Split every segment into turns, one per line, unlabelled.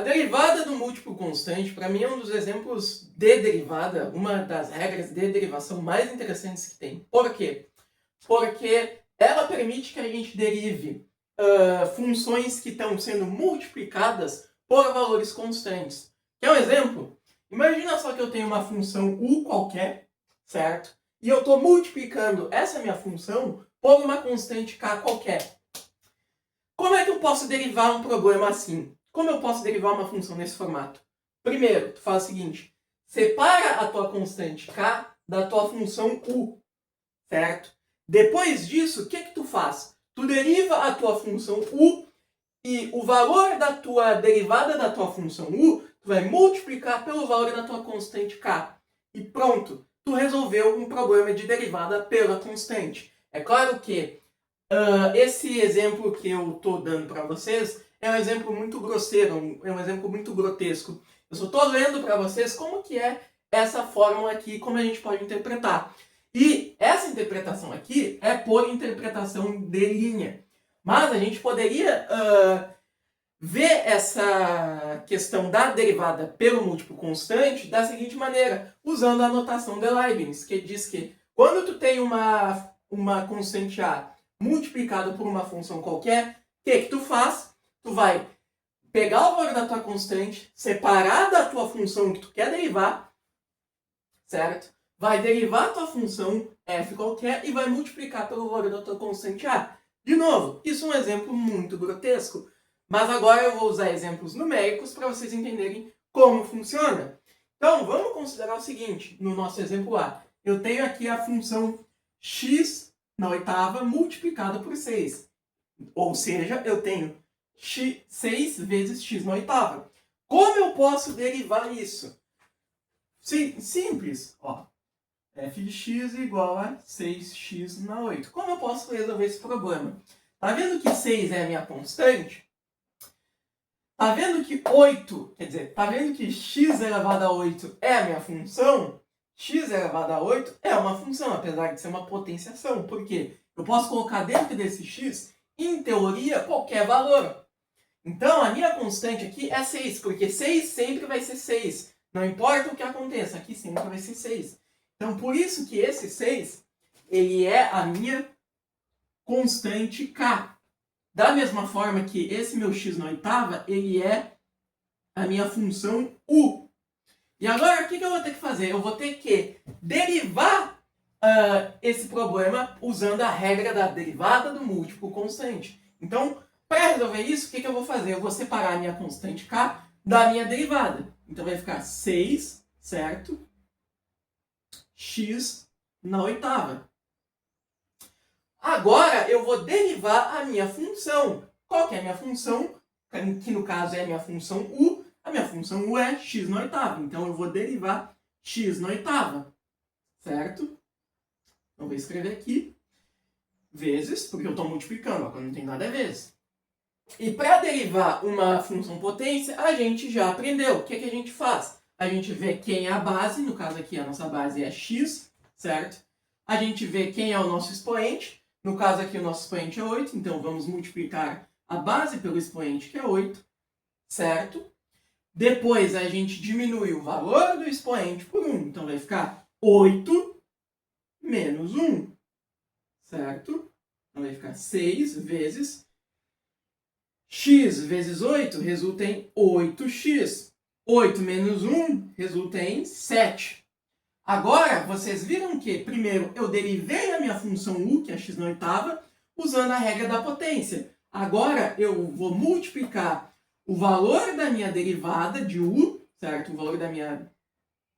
A derivada do múltiplo constante, para mim, é um dos exemplos de derivada, uma das regras de derivação mais interessantes que tem. Por quê? Porque ela permite que a gente derive funções que estão sendo multiplicadas por valores constantes. Quer um exemplo? Imagina só que eu tenho uma função u qualquer, certo? E eu estou multiplicando essa minha função por uma constante k qualquer. Como é que eu posso derivar um problema assim? Como eu posso derivar uma função nesse formato? Primeiro, tu faz o seguinte: separa a tua constante k da tua função u, certo? Depois disso, o que tu faz? Tu deriva a tua função u e o valor da tua derivada da tua função u, tu vai multiplicar pelo valor da tua constante k. E pronto, tu resolveu um problema de derivada pela constante. É claro que esse exemplo que eu estou dando para vocês é um exemplo muito grosseiro, é um exemplo muito grotesco. Eu só estou lendo para vocês como que é essa fórmula aqui, como a gente pode interpretar. E essa interpretação aqui é por interpretação de linha. Mas a gente poderia ver essa questão da derivada pelo múltiplo constante da seguinte maneira, usando a notação de Leibniz, que diz que quando tu tem uma constante a multiplicado por uma função qualquer, o que tu faz? Tu vai pegar o valor da tua constante, separar da tua função que tu quer derivar, certo? Vai derivar a tua função f qualquer e vai multiplicar pelo valor da tua constante a. De novo, isso é um exemplo muito grotesco, mas agora eu vou usar exemplos numéricos para vocês entenderem como funciona. Então, vamos considerar o seguinte, no nosso exemplo A. Eu tenho aqui a função x na oitava multiplicado por 6. Ou seja, eu tenho 6 vezes x na oitava. Como eu posso derivar isso? Simples. Ó, f de x igual a 6x na 8. Como eu posso resolver esse problema? Tá vendo que 6 é a minha constante? Tá vendo que 8, quer dizer, tá vendo que x elevado a 8 é a minha função? X elevado a 8 é uma função, apesar de ser uma potenciação. Por quê? Eu posso colocar dentro desse x, em teoria, qualquer valor. Então, a minha constante aqui é 6, porque 6 sempre vai ser 6. Não importa o que aconteça, aqui sempre vai ser 6. Então, por isso que esse 6, ele é a minha constante k. Da mesma forma que esse meu x na oitava, ele é a minha função u. E agora, o que eu vou ter que fazer? Eu vou ter que derivar esse problema usando a regra da derivada do múltiplo constante. Então, para resolver isso, o que eu vou fazer? Eu vou separar a minha constante k da minha derivada. Então, vai ficar 6, certo? X na oitava. Agora, eu vou derivar a minha função. Qual que é a minha função? Que no caso é a minha função u. A minha função u é x na oitava. Então, eu vou derivar x na oitava. Certo? Então, vou escrever aqui. Vezes, porque eu estou multiplicando. Ó, quando não tem nada é vezes. E para derivar uma função potência, a gente já aprendeu. O que a gente faz? A gente vê quem é a base. No caso aqui, a nossa base é x. Certo? A gente vê quem é o nosso expoente. No caso aqui, o nosso expoente é 8. Então, vamos multiplicar a base pelo expoente, que é 8. Certo? Depois, a gente diminui o valor do expoente por 1. Então, vai ficar 8 menos 1. Certo? Então, vai ficar 6 vezes x vezes 8 resulta em 8x. 8 menos 1 resulta em 7. Agora, vocês viram que, primeiro, eu derivei a minha função u, que é x na oitava, usando a regra da potência. Agora, eu vou multiplicar o valor da minha derivada de u, certo? O valor da minha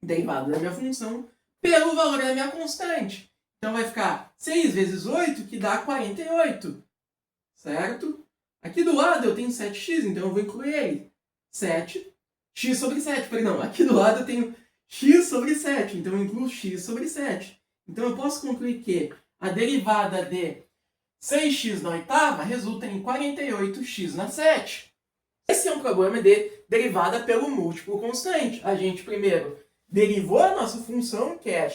derivada da minha função, pelo valor da minha constante. Então, vai ficar 6 vezes 8, que dá 48, certo? Aqui do lado eu tenho 7x, então eu vou incluir ele. 7, x sobre 7, perdão. Aqui do lado eu tenho x sobre 7, então eu incluo x sobre 7. Então eu posso concluir que a derivada de 6x na oitava resulta em 48x na 7. Esse é um problema de derivada pelo múltiplo constante. A gente primeiro derivou a nossa função, que é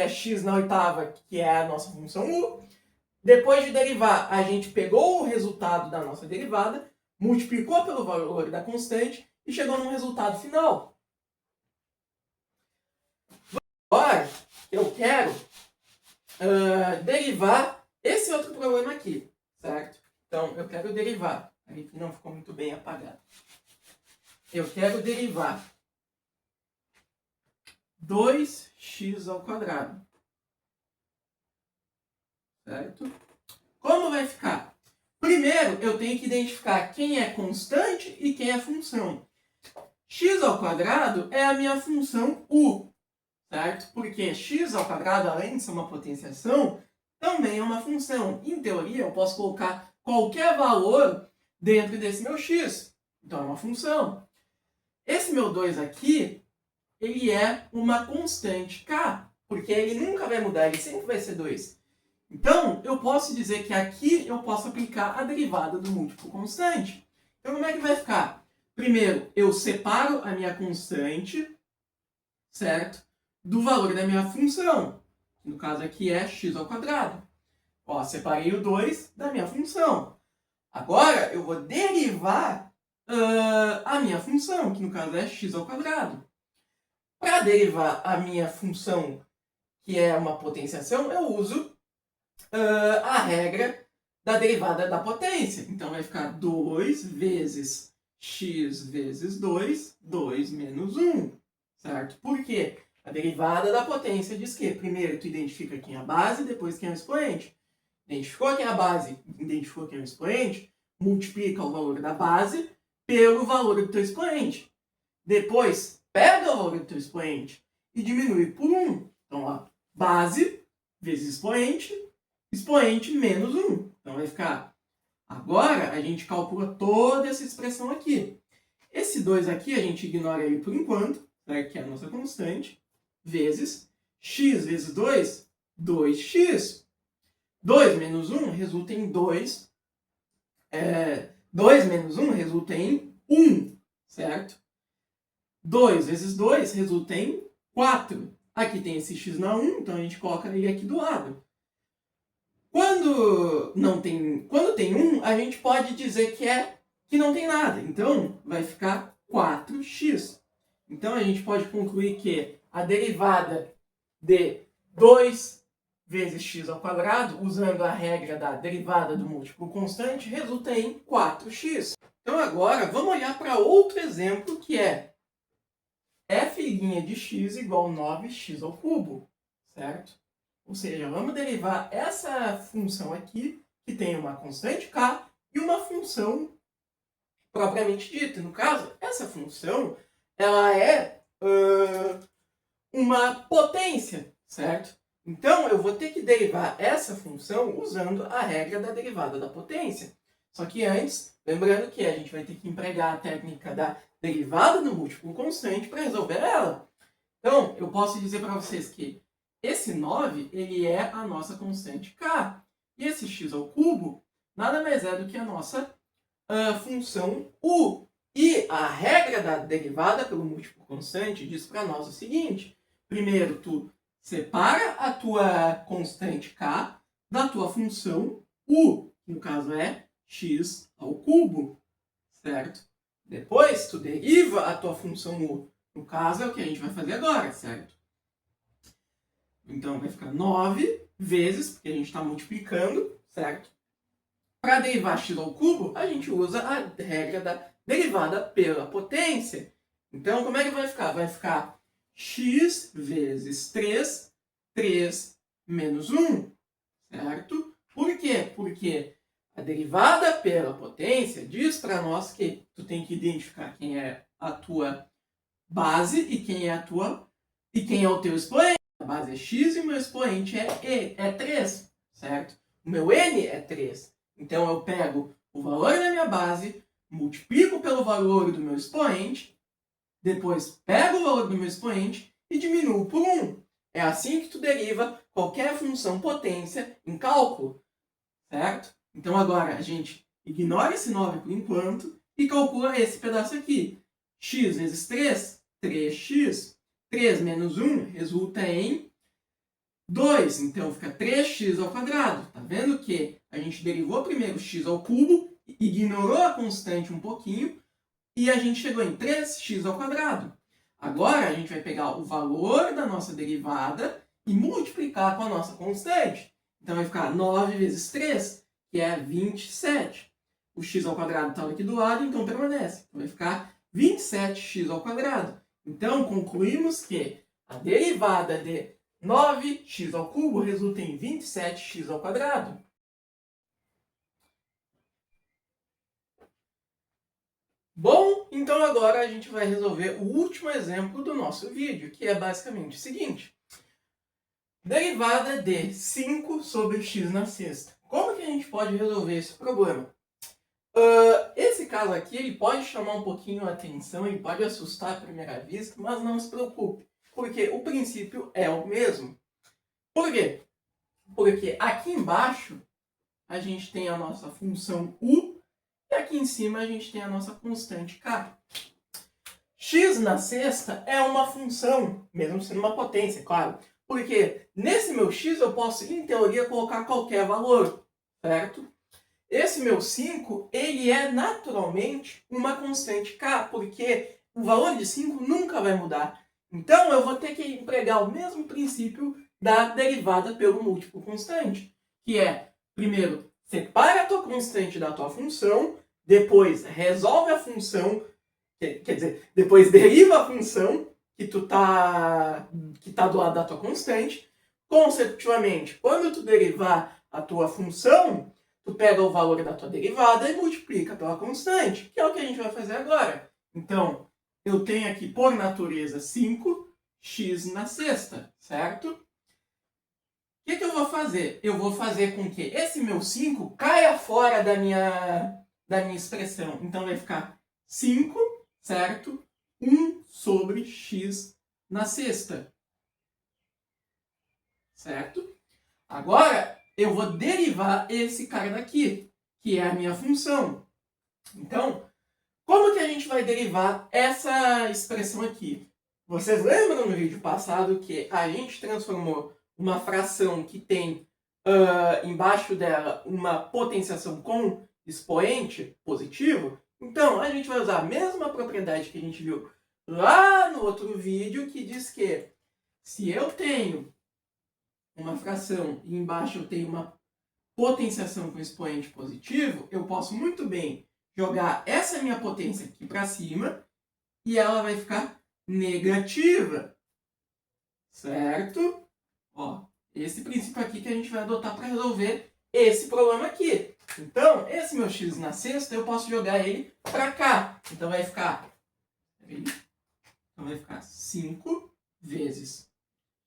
x na oitava, que é a nossa função u. Depois de derivar, a gente pegou o resultado da nossa derivada, multiplicou pelo valor da constante e chegou num resultado final. Agora, eu quero derivar esse outro problema aqui, certo? Então, eu quero derivar. Aí não ficou muito bem apagado. Eu quero derivar 2x ao quadrado. Certo? Como vai ficar? Primeiro, eu tenho que identificar quem é constante e quem é função. X ao quadrado é a minha função u, certo? Porque x ao quadrado, além de ser uma potenciação, também é uma função. Em teoria, eu posso colocar qualquer valor dentro desse meu x. Então, é uma função. Esse meu 2 aqui, ele é uma constante k, porque ele nunca vai mudar, ele sempre vai ser 2. Então, eu posso dizer que aqui eu posso aplicar a derivada do múltiplo constante. Então, como é que vai ficar? Primeiro, eu separo a minha constante, certo? Do valor da minha função. No caso aqui é x ao quadrado. Ó, separei o 2 da minha função. Agora, eu vou derivar a minha função, que no caso é x ao quadrado. Para derivar a minha função, que é uma potenciação, eu uso a regra da derivada da potência. Então, vai ficar 2 vezes x vezes 2, 2 menos 1, certo? Por quê? A derivada da potência diz que, primeiro, tu identifica quem é a base, depois quem é o expoente. Identificou quem é a base, identificou quem é o expoente, multiplica o valor da base pelo valor do teu expoente. Depois, pega o valor do teu expoente e diminui por 1. Então, ó, base vezes expoente, expoente menos 1. Então, vai ficar... Agora, a gente calcula toda essa expressão aqui. Esse 2 aqui, a gente ignora ele por enquanto, né, que é a nossa constante, vezes x vezes 2, 2x. 2 menos 1 resulta em 2. 2 menos 1 resulta em 1, certo? 2 vezes 2 resulta em 4. Aqui tem esse x na 1, então a gente coloca ele aqui do lado. Quando tem 1, a gente pode dizer que não tem nada. Então, vai ficar 4x. Então, a gente pode concluir que a derivada de 2 vezes x ao quadrado, usando a regra da derivada do múltiplo constante, resulta em 4x. Então, agora, vamos olhar para outro exemplo, que é f' de x igual a 9x ao cubo, certo? Ou seja, vamos derivar essa função aqui, que tem uma constante k e uma função propriamente dita. No caso, essa função ela é uma potência, certo? Então, eu vou ter que derivar essa função usando a regra da derivada da potência. Só que antes, lembrando que a gente vai ter que empregar a técnica da derivada do múltiplo constante para resolver ela. Então, eu posso dizer para vocês que esse 9 ele é a nossa constante k. E esse x ao cubo nada mais é do que a nossa função u. E a regra da derivada pelo múltiplo constante diz para nós o seguinte. Primeiro, tu separa a tua constante k da tua função u, que no caso é x ao cubo, certo? Depois, tu deriva a tua função u. No caso, é o que a gente vai fazer agora, certo? Então, vai ficar 9 vezes, porque a gente está multiplicando, certo? Para derivar x ao cubo, a gente usa a regra da derivada pela potência. Então, como é que vai ficar? Vai ficar x vezes 3, 3 menos 1, certo? Por quê? Porque a derivada pela potência diz para nós que tu tem que identificar quem é a tua base e quem é o teu expoente. A base é x e o meu expoente é 3, certo? O meu n é 3. Então, eu pego o valor da minha base, multiplico pelo valor do meu expoente, depois pego o valor do meu expoente e diminuo por 1. É assim que tu deriva qualquer função potência em cálculo, certo? Então, agora a gente ignora esse 9 por enquanto e calcula esse pedaço aqui. X vezes 3, 3x. 3 menos 1 resulta em 2. Então, fica 3x ao quadrado. Tá vendo que a gente derivou primeiro x ao cubo ignorou a constante um pouquinho e a gente chegou em 3x². Agora a gente vai pegar o valor da nossa derivada e multiplicar com a nossa constante. Então vai ficar 9 vezes 3, que é 27. O x² está aqui do lado, então permanece. Então vai ficar 27x². Então concluímos que a derivada de 9x² resulta em 27x². Bom, então agora a gente vai resolver o último exemplo do nosso vídeo, que é basicamente o seguinte. Derivada de 5 sobre x na sexta. Como que a gente pode resolver esse problema? Esse caso aqui ele pode chamar um pouquinho a atenção, ele pode assustar à primeira vista, mas não se preocupe, porque o princípio é o mesmo. Por quê? Porque aqui embaixo a gente tem a nossa função u e aqui em cima a gente tem a nossa constante k. X na sexta é uma função, mesmo sendo uma potência, claro. Porque nesse meu x eu posso, em teoria, colocar qualquer valor, certo? Esse meu 5, ele é naturalmente uma constante k, porque o valor de 5 nunca vai mudar. Então eu vou ter que empregar o mesmo princípio da derivada pelo múltiplo constante, que é, primeiro, separa a tua constante da tua função, depois resolve a função, quer dizer, depois deriva a função que tá do lado da tua constante. Consecutivamente, quando tu derivar a tua função, tu pega o valor da tua derivada e multiplica pela constante, que é o que a gente vai fazer agora. Então, eu tenho aqui, por natureza, 5x na sexta, certo? O que eu vou fazer? Eu vou fazer com que esse meu 5 caia fora da minha expressão. Então, vai ficar 5, certo? 1 sobre x na sexta. Certo? Agora, eu vou derivar esse cara daqui, que é a minha função. Então, como que a gente vai derivar essa expressão aqui? Vocês lembram no vídeo passado que a gente transformou uma fração que tem embaixo dela uma potenciação com expoente positivo? Então, a gente vai usar a mesma propriedade que a gente viu lá no outro vídeo, que diz que se eu tenho uma fração e embaixo eu tenho uma potenciação com expoente positivo, eu posso muito bem jogar essa minha potência aqui para cima e ela vai ficar negativa. Certo? Ó, esse princípio aqui que a gente vai adotar para resolver esse problema aqui. Então, esse meu x na sexta, eu posso jogar ele para cá. Então vai ficar 5 vezes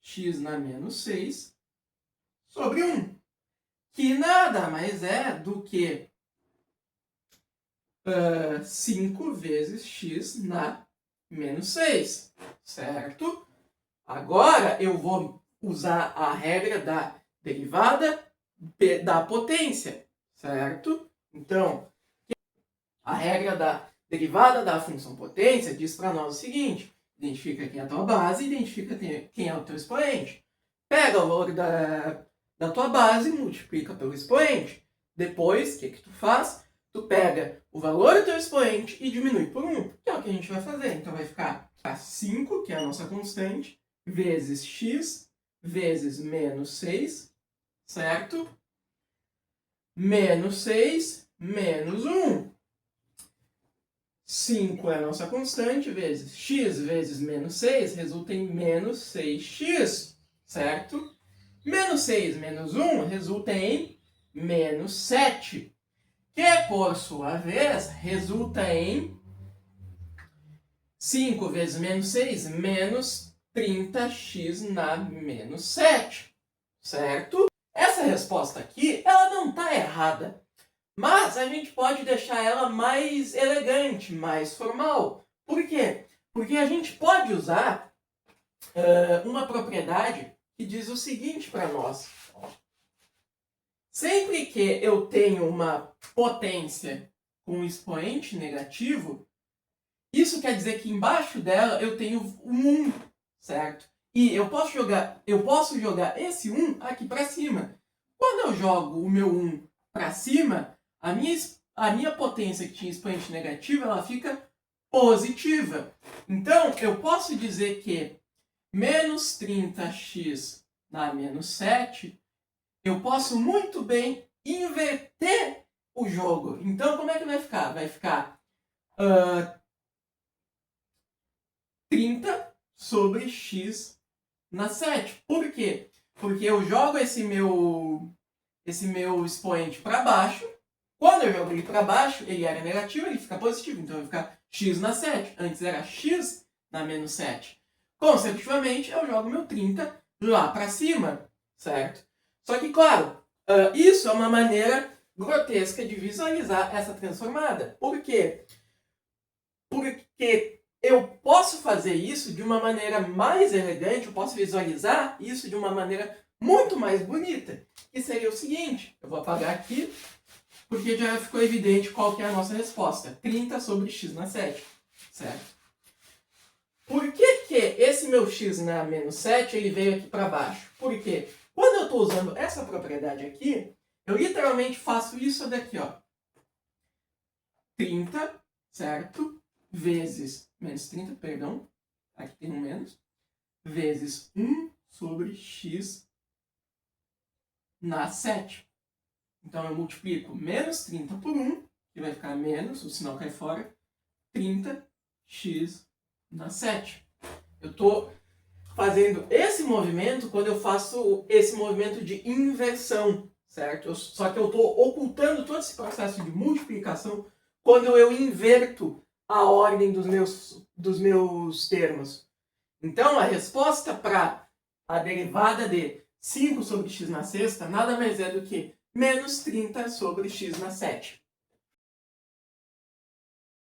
x na menos 6 sobre 1. Que nada mais é do que 5 vezes x na menos 6. Certo? Agora eu vou usar a regra da derivada da potência. Certo? Então, a regra da derivada da função potência diz para nós o seguinte: identifica quem é a tua base e identifica quem é o teu expoente. Pega o valor da tua base e multiplica pelo expoente. Depois, o que tu faz? Tu pega o valor do teu expoente e diminui por 1, que é o que a gente vai fazer. Então vai ficar 5, que é a nossa constante, vezes x, vezes menos 6, certo? Menos 6, menos 1. 5 é a nossa constante, vezes x vezes menos 6, resulta em menos 6x, certo? Menos 6 menos 1 resulta em menos 7, que por sua vez resulta em 5 vezes menos 6, menos 30x na menos 7, certo? Essa resposta aqui, ela não está errada. Mas a gente pode deixar ela mais elegante, mais formal. Por quê? Porque a gente pode usar uma propriedade que diz o seguinte para nós. Sempre que eu tenho uma potência com expoente negativo, isso quer dizer que embaixo dela eu tenho um 1, certo? E eu posso jogar esse 1 aqui para cima. Quando eu jogo o meu 1 para cima, a minha potência que tinha expoente negativo, ela fica positiva. Então, eu posso dizer que menos 30x dá menos 7. Eu posso muito bem inverter o jogo. Então, como é que vai ficar? Vai ficar 30 sobre x na 7. Por quê? Porque eu jogo esse meu expoente para baixo. Quando eu jogo ele para baixo, ele era negativo, ele fica positivo. Então vai ficar x na 7. Antes era x na menos 7. Consecutivamente, eu jogo meu 30 lá para cima, certo? Só que, claro, isso é uma maneira grotesca de visualizar essa transformada. Por quê? Porque eu posso fazer isso de uma maneira mais elegante, eu posso visualizar isso de uma maneira muito mais bonita, que seria o seguinte, eu vou apagar aqui, porque já ficou evidente qual que é a nossa resposta, 30 sobre x na 7, certo? Por que esse meu x na menos 7 ele veio aqui para baixo? Porque quando eu estou usando essa propriedade aqui, eu literalmente faço isso daqui, ó, 30, certo? Vezes, menos 30, perdão, aqui tem um menos, vezes 1 sobre x na 7. Então, eu multiplico menos 30 por 1, que vai ficar menos, o sinal cai fora, 30x na 7. Eu estou fazendo esse movimento quando eu faço esse movimento de inversão, certo? Só que eu estou ocultando todo esse processo de multiplicação quando eu inverto a ordem dos meus termos. Então, a resposta para a derivada de 5 sobre x na sexta nada mais é do que menos 30 sobre x na 7.